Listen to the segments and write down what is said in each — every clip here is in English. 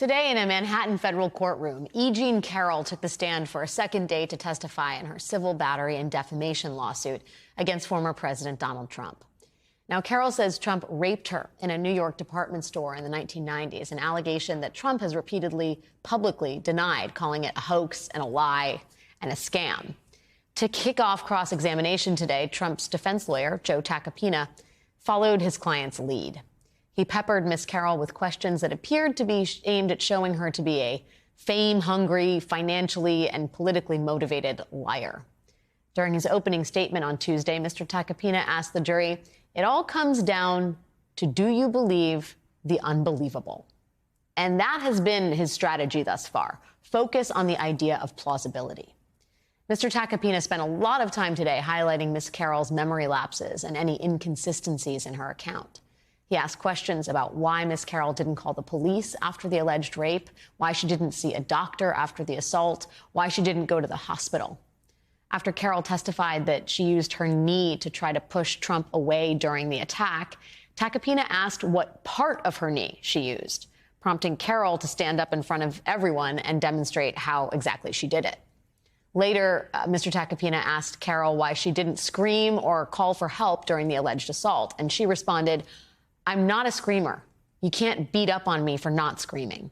Today in a Manhattan federal courtroom, E. Jean Carroll took the stand for a second day to testify in her civil battery and defamation lawsuit against former President Donald Trump. Now, Carroll says Trump raped her in a New York department store in the 1990s, an allegation that Trump has repeatedly publicly denied, calling it a hoax and a lie and a scam. To kick off cross-examination today, Trump's defense lawyer, Joe Tacopina, followed his client's lead. He peppered Ms. Carroll with questions that appeared to be aimed at showing her to be a fame-hungry, financially and politically motivated liar. During his opening statement on Tuesday, Mr. Tacopina asked the jury, "It all comes down to, do you believe the unbelievable?" And that has been his strategy thus far. Focus on the idea of plausibility. Mr. Tacopina spent a lot of time today highlighting Ms. Carroll's memory lapses and any inconsistencies in her account. He asked questions about why Ms. Carroll didn't call the police after the alleged rape, why she didn't see a doctor after the assault, why she didn't go to the hospital. After Carroll testified that she used her knee to try to push Trump away during the attack, Tacopina asked what part of her knee she used, prompting Carroll to stand up in front of everyone and demonstrate how exactly she did it. Later, Mr. Tacopina asked Carroll why she didn't scream or call for help during the alleged assault, and she responded, "I'm not a screamer. You can't beat up on me for not screaming."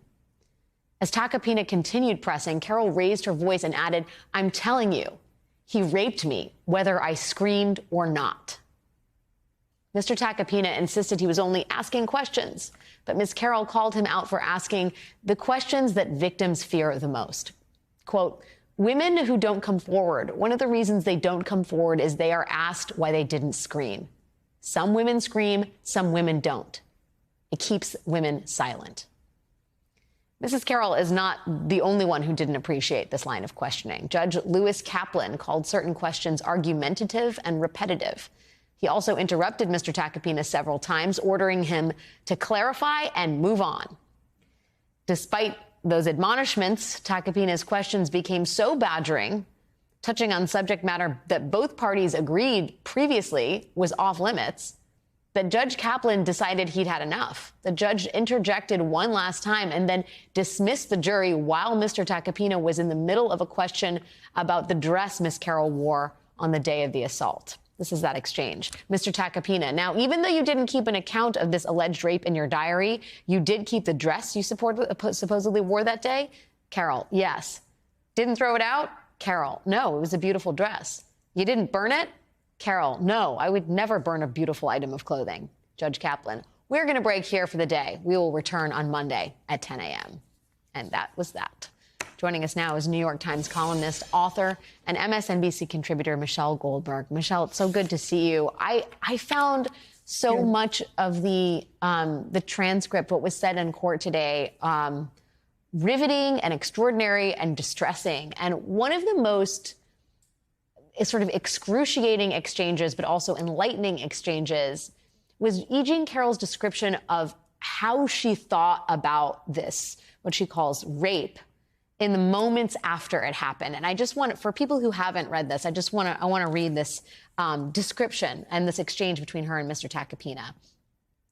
As Tacopina continued pressing, Carroll raised her voice and added, "I'm telling you, he raped me, whether I screamed or not." Mr. Tacopina insisted he was only asking questions, but Ms. Carroll called him out for asking the questions that victims fear the most. Quote, "Women who don't come forward, one of the reasons they don't come forward is they are asked why they didn't scream. Some women scream, some women don't. It keeps women silent." Mrs. Carroll is not the only one who didn't appreciate this line of questioning. Judge Lewis Kaplan called certain questions argumentative and repetitive. He also interrupted Mr. Tacopina several times, ordering him to clarify and move on. Despite those admonishments, Tacopina's questions became so badgering, touching on subject matter that both parties agreed previously was off limits, that Judge Kaplan decided he'd had enough. The judge interjected one last time and then dismissed the jury while Mr. Tacopina was in the middle of a question about the dress Ms. Carroll wore on the day of the assault. This is that exchange. Mr. Tacopina, now, even though you didn't keep an account of this alleged rape in your diary, you did keep the dress you supposedly wore that day? Carroll, yes. Didn't throw it out? Carroll, no, it was a beautiful dress. You didn't burn it? Carroll, no, I would never burn a beautiful item of clothing. Judge Kaplan, we're going to break here for the day. We will return on Monday at 10 a.m. And that was that. Joining us now is New York Times columnist, author, and MSNBC contributor Michelle Goldberg. Michelle, it's so good to see you. I found so much of the transcript, what was said in court today, riveting and extraordinary and distressing. And one of the most sort of excruciating exchanges, but also enlightening exchanges, was E. Jean Carroll's description of how she thought about this, what she calls rape, in the moments after it happened. And I just want, for people who haven't read this, I want to read this description and this exchange between her and Mr. Tacopina.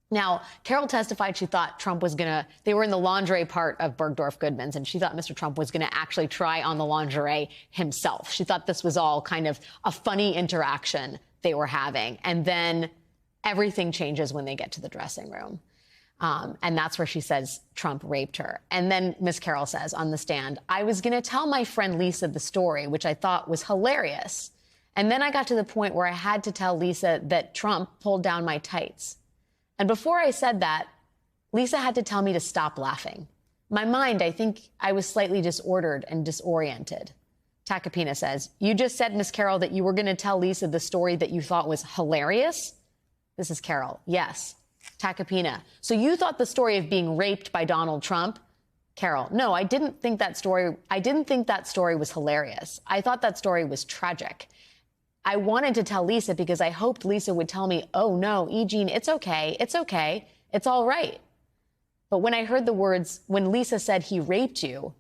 Now, Carroll testified she thought Trump was they were in the lingerie part of Bergdorf Goodman's, and she thought Mr. Trump was going to actually try on the lingerie himself. She thought this was all kind of a funny interaction they were having. And then everything changes when they get to the dressing room. And that's where she says Trump raped her. And then Ms. Carroll says on the stand, "I was going to tell my friend Lisa the story, which I thought was hilarious. And then I got to the point where I had to tell Lisa that Trump pulled down my tights. And before I said that, Lisa had to tell me to stop laughing. My mind, I think I was slightly disordered and disoriented." Tacopina says, "You just said, Ms. Carroll, that you were going to tell Lisa the story that you thought was hilarious?" This is Carroll. "Yes." Tacopina, "So you thought the story of being raped by Donald Trump?" Carroll, "No, I didn't think that story was hilarious. I thought that story was tragic. I wanted to tell Lisa because I hoped Lisa would tell me, 'Oh, no, E. Jean, it's okay. It's okay. It's all right.' But when I heard the words, when Lisa said he raped you,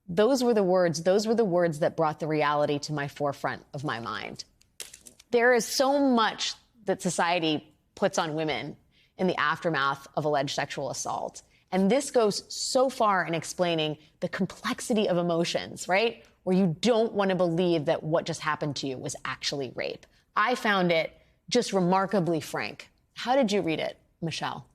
those were the words that brought the reality to my forefront of my mind." There is so much that society puts on women in the aftermath of alleged sexual assault. And this goes so far in explaining the complexity of emotions, right? Where you don't want to believe that what just happened to you was actually rape. I found it just remarkably frank. How did you read it, Michelle?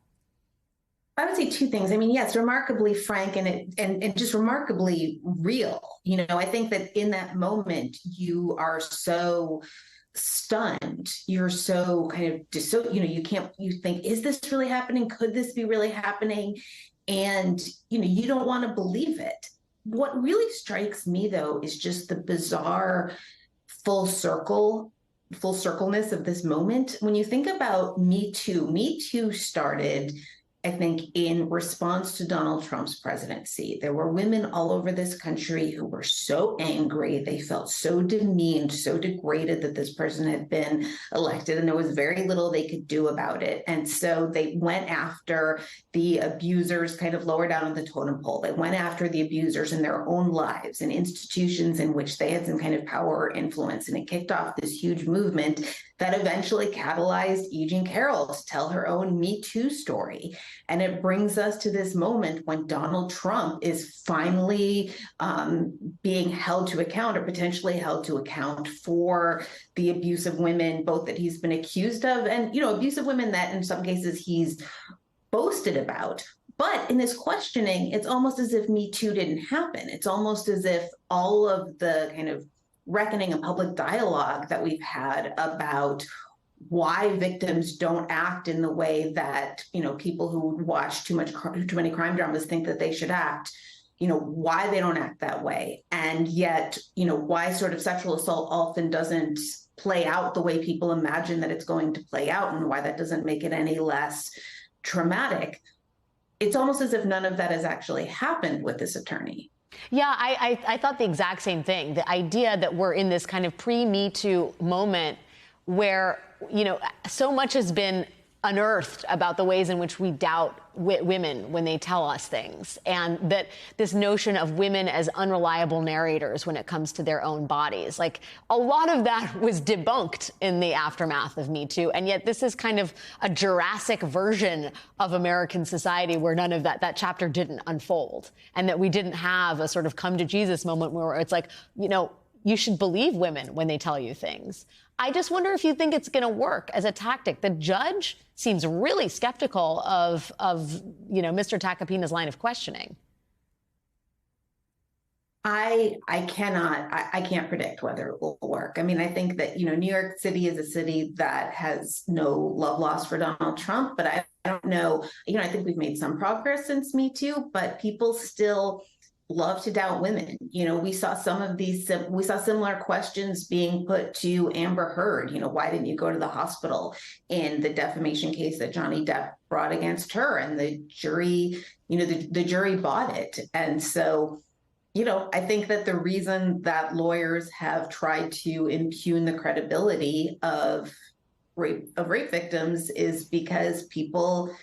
I would say two things. I mean, yes, remarkably frank and just remarkably real. I think that in that moment, you are so stunned. You're so kind of you think, is this really happening? Could this be really happening? And, you don't want to believe it. What really strikes me, though, is just the bizarre full circleness of this moment. When you think about Me Too started, I think, in response to Donald Trump's presidency. There were women all over this country who were so angry. They felt so demeaned, so degraded that this person had been elected, and there was very little they could do about it. And so they went after the abusers kind of lower down on the totem pole. They went after the abusers in their own lives and institutions in which they had some kind of power or influence. And it kicked off this huge movement that eventually catalyzed E. Jean Carroll to tell her own Me Too story. And it brings us to this moment when Donald Trump is finally being held to account, or potentially held to account, for the abuse of women, both that he's been accused of and, abuse of women that in some cases he's boasted about. But in this questioning, it's almost as if Me Too didn't happen. It's almost as if all of the kind of reckoning and public dialogue that we've had about why victims don't act in the way that, people who watch too many crime dramas think that they should act, why they don't act that way. And yet, why sort of sexual assault often doesn't play out the way people imagine that it's going to play out, and why that doesn't make it any less traumatic. It's almost as if none of that has actually happened with this attorney. Yeah, I thought the exact same thing. The idea that we're in this kind of pre-Me Too moment where, so much has been unearthed about the ways in which we doubt women when they tell us things, and that this notion of women as unreliable narrators when it comes to their own bodies, like a lot of that was debunked in the aftermath of Me Too, and yet this is kind of a Jurassic version of American society where none of that chapter didn't unfold, and that we didn't have a sort of come to Jesus moment where it's like, you should believe women when they tell you things. I just wonder if you think it's going to work as a tactic. The judge seems really skeptical of Mr. Tacopina's line of questioning. I can't predict whether it will work. I mean, I think that, New York City is a city that has no love lost for Donald Trump, but I don't know, I think we've made some progress since Me Too, but people still love to doubt women. We saw similar questions being put to Amber Heard. Why didn't you go to the hospital in the defamation case that Johnny Depp brought against her? And the jury, the jury bought it. And so, I think that the reason that lawyers have tried to impugn the credibility of rape victims is because people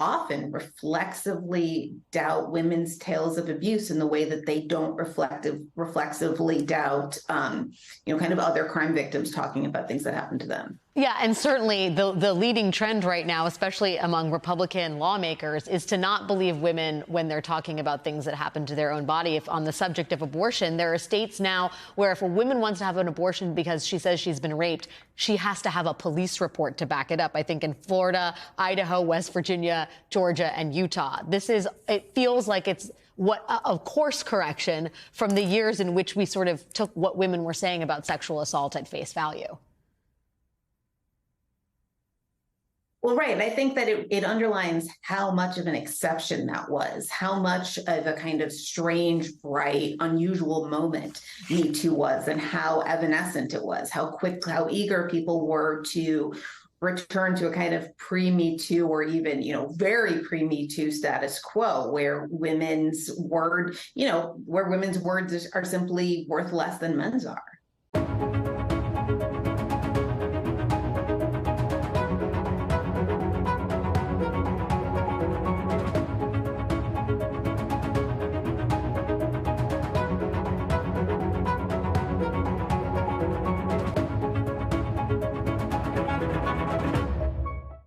often reflexively doubt women's tales of abuse in the way that they don't reflexively doubt, kind of other crime victims talking about things that happened to them. Yeah, and certainly the leading trend right now, especially among Republican lawmakers, is to not believe women when they're talking about things that happen to their own body. If on the subject of abortion, there are states now where if a woman wants to have an abortion because she says she's been raped, she has to have a police report to back it up. I think in Florida, Idaho, West Virginia, Georgia, and Utah. It feels like it's a course correction from the years in which we sort of took what women were saying about sexual assault at face value. Well, right. I think that it underlines how much of an exception that was, how much of a kind of strange, bright, unusual moment Me Too was, and how evanescent it was, how eager people were to return to a kind of pre-Me Too, or even, very pre-Me Too status quo, where women's words are simply worth less than men's are.